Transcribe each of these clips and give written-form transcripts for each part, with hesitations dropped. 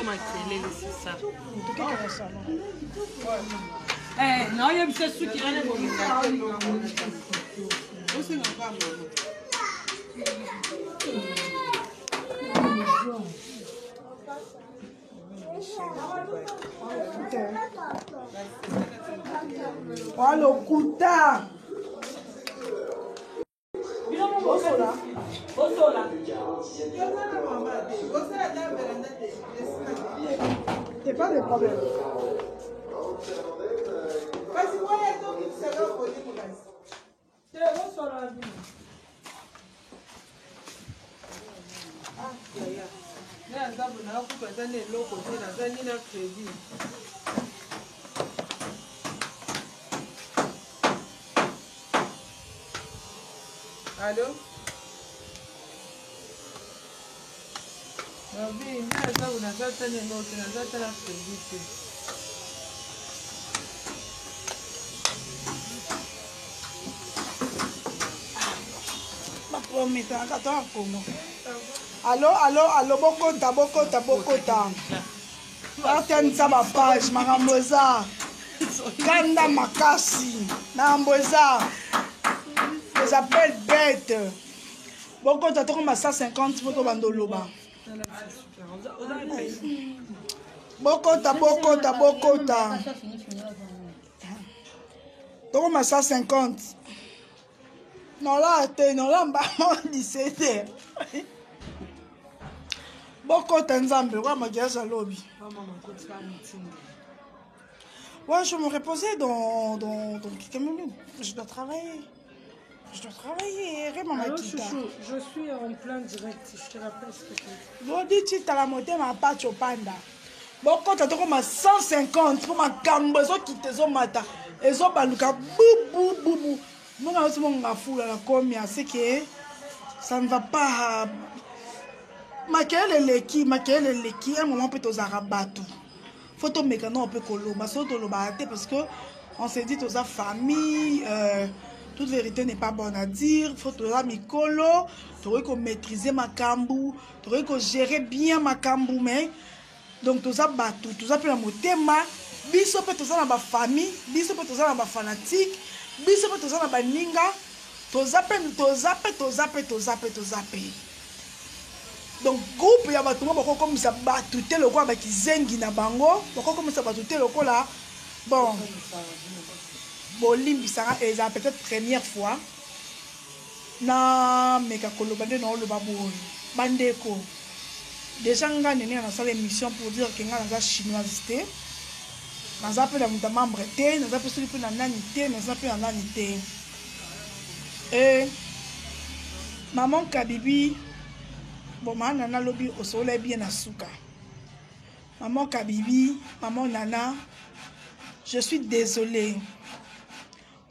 makelele, c'est ça. Non, il y a ce truc qui est oh, le kuta. Osola. T'es pas de problème. Vas-y, moi, il y a tout qui se lève pour dire. C'est Osola. Ah, il y a. Mais à ça, vous n'avez pas besoin de l'eau côté, dans un île crédit. Allô? Oui, mais à ça, vous n'avez pas besoin de l'eau, vous n'avez pas besoin de crédit. Ma promesse, attends, comment? Allô, bokota. Atenza ma page, maramboza. Kanda makasi, maramboza. Les appels bêtes. Bokota, tu as 150 photos bandoloba. Bokota. Tu as 150. Non, là, maman, 17h. Beaucoup d'ensemble, lobby. Ouais, je me reposer dans quelques minutes. Je dois travailler. Vraiment, alors, chouchou, je suis en plein direct. Je te rappelle ce que tu dis. Lodi, tu as la montée, ma pâte au panda. Beaucoup de 150 pour ma cambezo qui te zo mata. Et zo baluka bou. Moi, je suis la combien, c'est que ça ne va pas. Maquille leki, un moment peut aux arabatou. Photo mécano on peut coloba, surtout le baraté parce que on s'est dit aux famille, toute vérité n'est pas bonne à dire. Photo la mikolo, tu aurais qu'on maîtriser ma cambou, tu aurais qu'on gérer bien ma cambou, mais donc tous à batou, tous à la motema, biso peut tous à ma famille, biso peut tous à ma fanatique, biso peut tous à ma ninga, tous à donc groupe ya bato bako comme ça batute loko ba kizengi na bango bako comme ça batute loko là bon bolimbi ça eza peut-être première fois na meka koloba nde na oloba boy bandeko déjà nga nene na sala émission pour dire que nga na chinoise te naza pe na muta membre te naza pe soli pe na nani te naza pe na nani te et maman Kabibi. Bon, maman Nana lobi au soleil bien à Souka. Maman Kabibi, maman Nana, je suis désolée.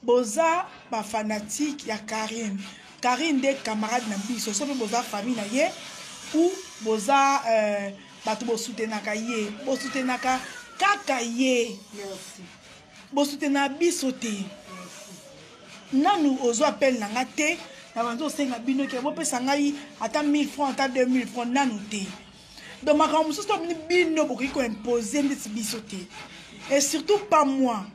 Boza, ma fanatique, ya Karine. Karine des camarades Nabi, ce sont Boza famille naye ou Boza Batubo soutenaka ye, Bo soutenaka kaka ye. Merci. Bo soutenaka bisote. Nanu ozo appel nangate. Donc, je ata 1000 francs, ata 2000 francs, donc, ma imposer et surtout pas moi.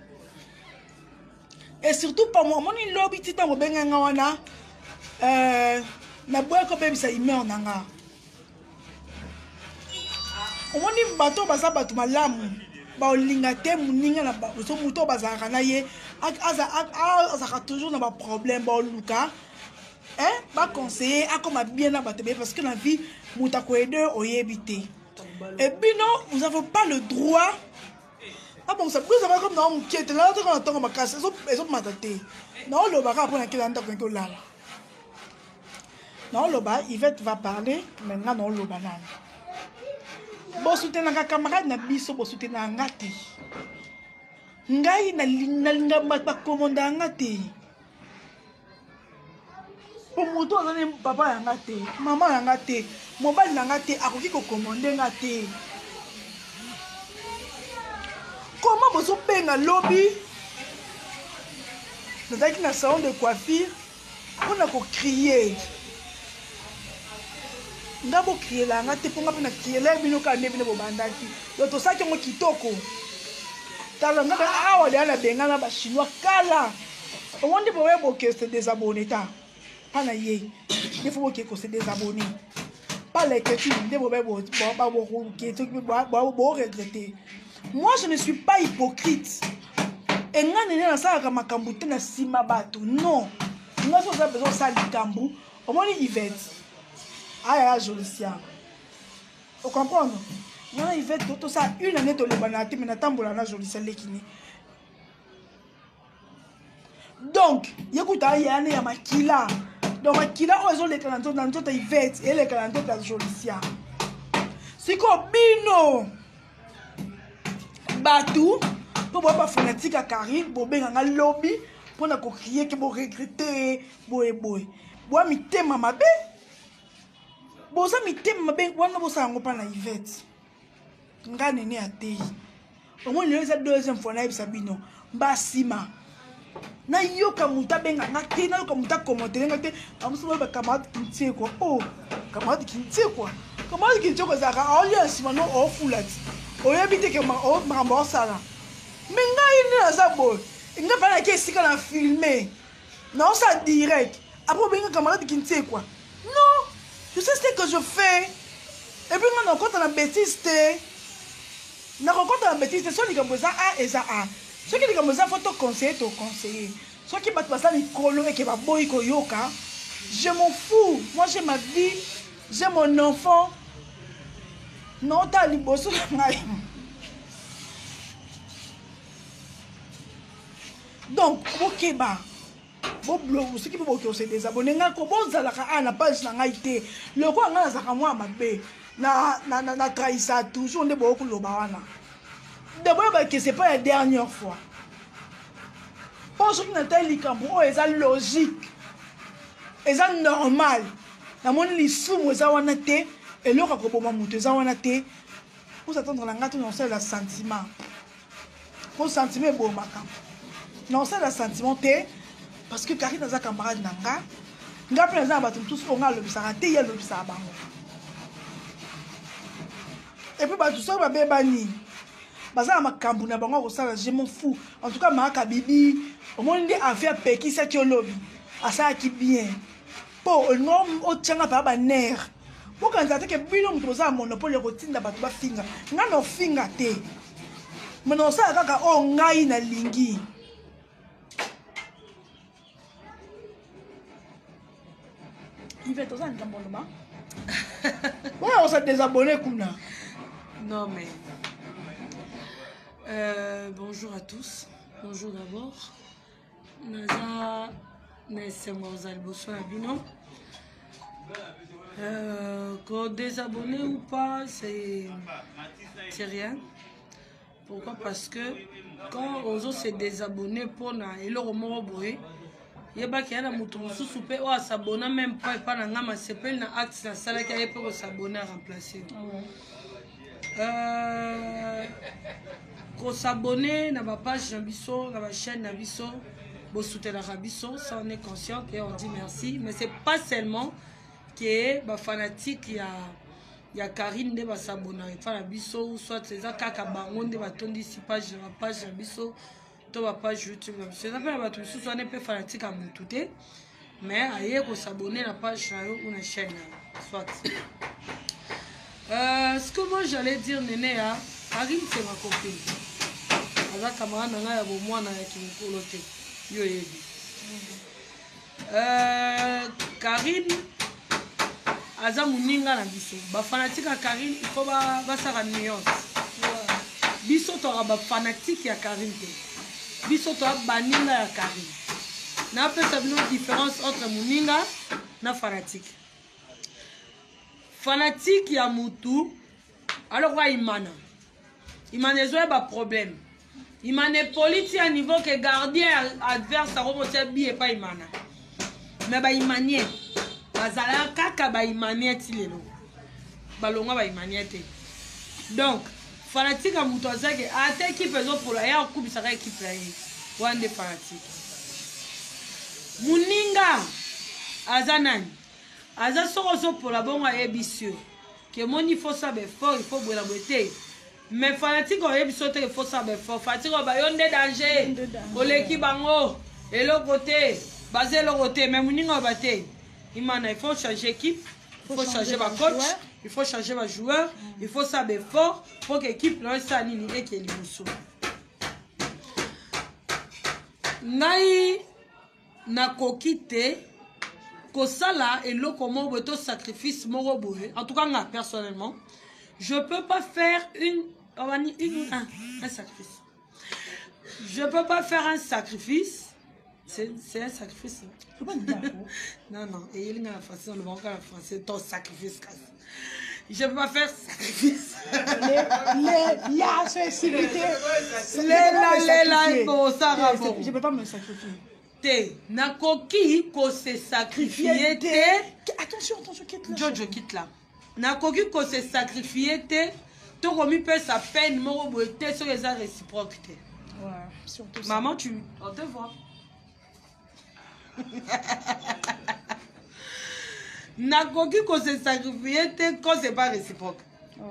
Mon lobby tita mo benga wana na boya ko bebisa email nanga. Omoni bato baza bato malamu. Ba olinga te muninga na ba so muto bazaka na ye aza toujours na ba problème ba luka. Ba conseiller à comme bien abattre parce que la vie moutako aider au yébité. Et puis non, vous n'avez pas le droit. Ah bon, ça vous avez comme dans mon quête là, on attend ma casse, ils ont mataté. Non, le bar après qu'il entend qu'on là. Non, le bar, Yvette va parler maintenant non le banane. Bon soutenir un camarade na biso, bon soutenir un ngati. Ngai na linga ba commanda ngati. Pour moto azane papa yanga te, maman yanga te, mobile yanga te, akoki ko commander nga te. Comment vous avez un lobby? Nous avons un salon de coiffure, on a crié. nga bo crier la nga te ponga pe na crier la bino ka ne bino bo bandaki yo to sa ngo kitoko tala nga awa de na benga na ba chinois kala on dit bo que c'est désabonné ta pas na ye il faut que c'est désabonné pas les que tu de bo regretter. Moi je ne suis pas hypocrite et nga nene na sala ka makambu te na sima bato non nga so za besoin ça likambu au moins Yvette aya Jolicia vous comprenez nga Yvette tout ça une année to le banati mais na tambola na Jolicia lekini donc yekuta yana ya makila donc makila ozo le kalanto na nzoto Yvette et le kalanto ta Jolicia siko bino batu pour pas fanatique à Karine pour bien nga lobby pour na ko crier que bo regretter boy boa mi tema mabe boza mi tema mabe wana bosa ngo pa na Yvette nga nene atei au moins les deuxième fois na Sabino mbasima na yoka muta benga ngate na yoka muta commenter ngate amuso ba camarade kintie quoi oh camarade kintie quoi camarade kintie quoi ça ka audience mano ofulati oyebite ke ma o mamba sala menga ine na sabo nga pa na ke sika na filmer non ça direct après benga camarade kintie quoi non tu sais ce que je fais et puis nga na compte na bêtise te na compte na bêtise te so likambo za a eza a ce qui est comme ça, faut te conseiller. Ce qui va te passer les colons et qui va boy koyoka, je m'en fous. Moi j'ai ma vie, j'ai mon enfant. Non, t'as les boss. Donc, ok bah, bon blog, ce qui peut vous c'est des abonnés. N'a comment ça la na page na ngaité. Le quoi nga na zaka moi ma bé. Na trahissa toujours ne beaucoup lo bawana. D'abord, que ce n'est pas la dernière fois. Pour ceux qui n'ont pas dit c'est logique. C'est normal. Dans mon lissou, vous avez été, et l'autre, vous avez été, pour s'attendre à le sentiment. Pour le sentiment, c'est bon. Non, c'est le sentiment, parce que Karine a un camarade nanga. Nga présent à tous on a le bisarate, il y a le bisarabang. Et puis, tout ça, va bien banni. Baza makambu na bango kosala je m'en fous en tout cas maka bibi au moins des affaires peki ça qui lobby asa qui bien po non o tchanga pa ba nerf po quand ça que bino mtoza monopole routine na batu ba finga nga no finga te meno sa kaka o ngai na lingi il fait tout ça en abonnement ouais on s'est désabonné kuna non mais bonjour à tous. Bonjour d'abord. Naza Nesemoza Bosso Abino. Qu'on désabonné ou pas, c'est rien. Pourquoi? Parce que quand on se désabonner pour na et le roman boé, il y a pas qu'il y a un mouton sous-soupé ou à s'abonner même pas na ngama s'appelle na acte na salle qui a pour s'abonner à remplacer. Qu'on s'abonner na ma page Nabiso, na ma chaîne Nabiso, pour soutenir Nabiso, ça on est conscient et on dit merci. Mais c'est pas seulement que ma fanatique il y a Karine de s'abonner à Nabiso, soit c'est ça kaka bangon de batondi si page ma page Nabiso, to ma page YouTube Nabiso. Ça fait la bateau sous on est peu fanatique à mon touté, mais ailleurs qu'on s'abonner la page ou la chaîne, soit. Ce que moi j'allais dire Nénéa, Karine c'est ma copine. Aza camarade nanga ya bomwana ya kimikolo te yo yebi. Karine aza muninga na biso. Ba fanatique ya Karine il faut ba saka nuance. Biso to ba fanatique ya Karine te. Biso to baninga ya Karine. Na pesa bino différence entre muninga na fanatique. Fanatique ya mutu alors quoi imana. Imane zo ba problème. Imane politique à niveau que gardien adverse à remonter bi et pas imana. Mais ba imanie. Bazala kaka ba imanie tilelo. Balonga ba imanie te. Donc fanatique à mutu azake ate équipe zo pour la ya coupe ça équipe là. Wande fanatique. Muninga azanani. aza soko ozopola bongo ayebisi ke moni faut ça fort il faut boela boete mais fanatique oyebiso te faut ça fort fanatique bayo nde danger oleki bango eloko te baze eloko te mais moninga bate imana il faut changer équipe il faut changer ba coach il faut changer ba joueur il faut ça fort pour que équipe là ça nini ekeli muso ngai nakoki te kosala eloko moko boye to sacrifice moko boye en tout cas nga personnellement je peux pas faire un sacrifice je peux pas faire un sacrifice c'est un sacrifice non et il y a la français on le voit encore en français ton sacrifice je peux pas faire sacrifice je peux pas me sacrifier te nakoki ko se sacrifier te attention quitte là Jojo quitte là nakoki ko se sacrifier te to komi pe sa peine moko boye te so eza réciproque te ouais surtout maman tu on te voit nakoki ko se sacrifier te quand c'est pas réciproque ouais.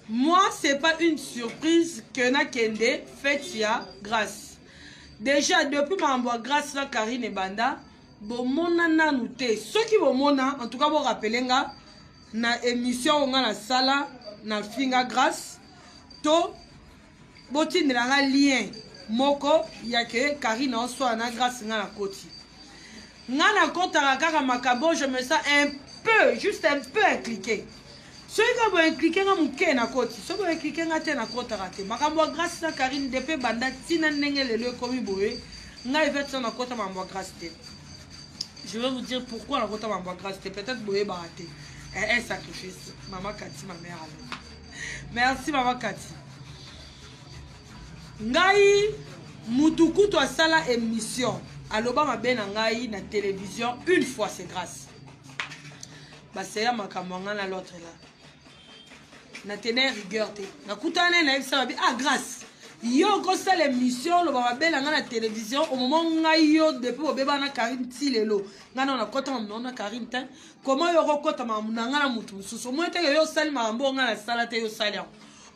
Moi c'est pas une surprise que na kende fête ya grâce. Déjà, depuis ma grâce à Karine et Banda, bomona nanu te. Ceux qui bomona, en tout cas, vous rappelez nga, na émission on a la sala, na finga grâce, to, boti ne la lien, moko, ya que Karine en soit na grâce nga la koti. Nga na konta rakaka makabo, je me sens un peu, juste un peu impliqué. Ceux qui vont impliquer na muke na koti, ceux qui vont impliquer na te na kota rate. Makambo grâce à Karine depuis Banda tina nenge le komi boye. Nga evete na kota mambo grâce te. Je vais vous dire pourquoi la kota mambo grâce te. Peut-être boye baraté. Un sacrifice. Maman Kati, ma mère alors. Merci maman Kati. Ngai mutuku to sala émission. Aloba mabe na ngai na télévision une fois c'est grâce. Bah c'est ya makambo na l'autre là. Na tenir rigueur te na kutane na ebisa babi grâce yo ko sala émission lo ba bela nga na télévision au moment ngai yo depuis obeba na Karine Tilelo nga na kota na Karine tan comment yo kota ma nga na mutu mususu mo te yo sali mambo nga na sala te yo sali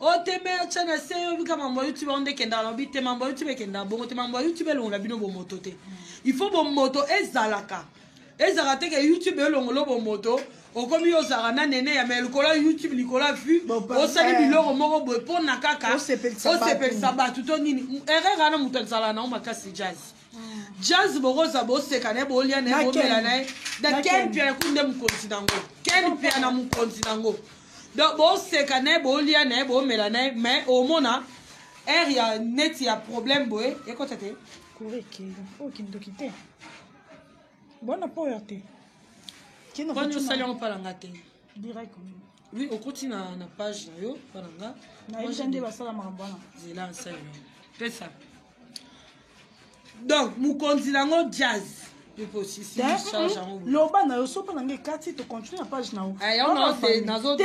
o te me chana se yo bika mambo YouTube onde kenda na bi te mambo YouTube kenda bongo te mambo YouTube lo la bino bo moto te il faut bo moto ezalaka te ke YouTube lo ngolo bo moto o komi yo zarana nene ya melkola YouTube likola vu o sali biloko moko boy po na kaka o sepel sabatu to nini erreur na mutu sala na makasi jazz boroza bo sekane bo lia ne bo mela na da ken pia kunde mu kontinango ken pia na mu kontinango do bo sekane bo lia ne bo mela na mais au mona ya net ya problème boy e ko tete kureki o kindokite bona poyate. Quand nous saluons pas la gâte. Direct. Oui, au côté na page na yo, pas la gâte. Na ejende basala marambana. C'est là ça. Fais ça. Donc, mu kondilango jazz. Je peux aussi si charge en haut. Loba na yo so pas nge kati to continue la page na yo. On a c'est dans autres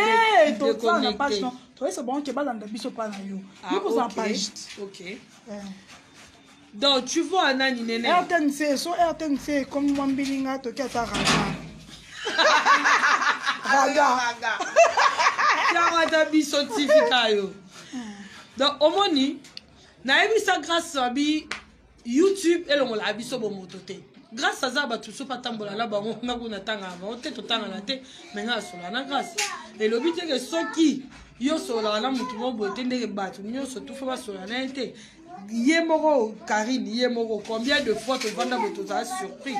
to na page non. Toi c'est bon que ba landa biso pa na yo. Yo pour en page. OK. Donc, tu vois nani nene. RTNC, so RTNC comme Mwambilinga to kata raga. Raga. Raga biso tifika yo. Donc, omoni na ebisa grâce à YouTube et le la biso bo motote. Grâce à ça ba tout so patambola la ba nga kuna tanga ba ote to tanga na te mais nga sola na grâce. Et le but que soki yo sola na mutu mo bote ndeke batu nyo so tout fa sola na te. Yemoro Karine, Yemoro, combien de fois tu vends tu as surpris?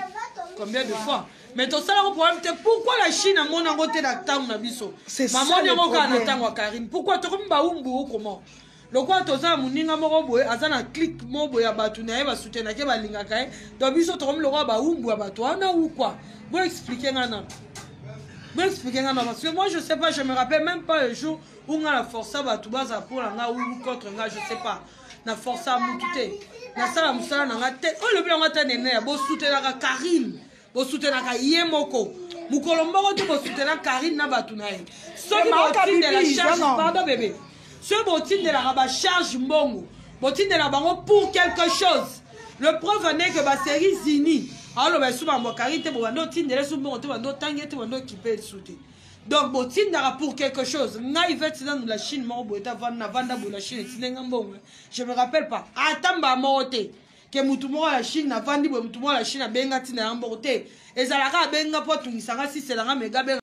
Combien de fois? Mais ton seul problème, c'est pourquoi la Chine a mon angoté d'actant na biso? C'est ça le problème. Karine. Pourquoi tu comme baumbu comment? Le quoi tu as mon ninga moro boy, azana clic mo boy abatu na eba soutenir ke balinga kai. Do biso to comme le roi baumbu abatu ana ou quoi? Vous expliquer nana. Vous expliquer nana parce que moi je sais pas, je me rappelle même pas le jour où on a la force abatu baza pour la nga ou contre nga, je sais pas. Na force à mutute na sala musala na ngate o le bilanga tanene ya bo soutenir ka Karine bo soutenir ka Yemoko mukolo mboko to bo soutenir Karine na batu na ye ceux qui botin de la charge pardon bébé ceux botin de la raba charge mbongo botin de la bango pour quelque chose le preuve est que ba série Zini alors ben souvent bon carité bon bando tindele souvent on te bando tangi te bando équipé souté donc bon tindara pour quelque chose na Yvette dans la Chine mo boeta vanda pour la Chine tinenga mbongo je me rappelle pas atamba moté que mutumo la Chine na vandi bo mutumo la Chine benga tina mbote ezalaka benga po tungisanga si c'est la mega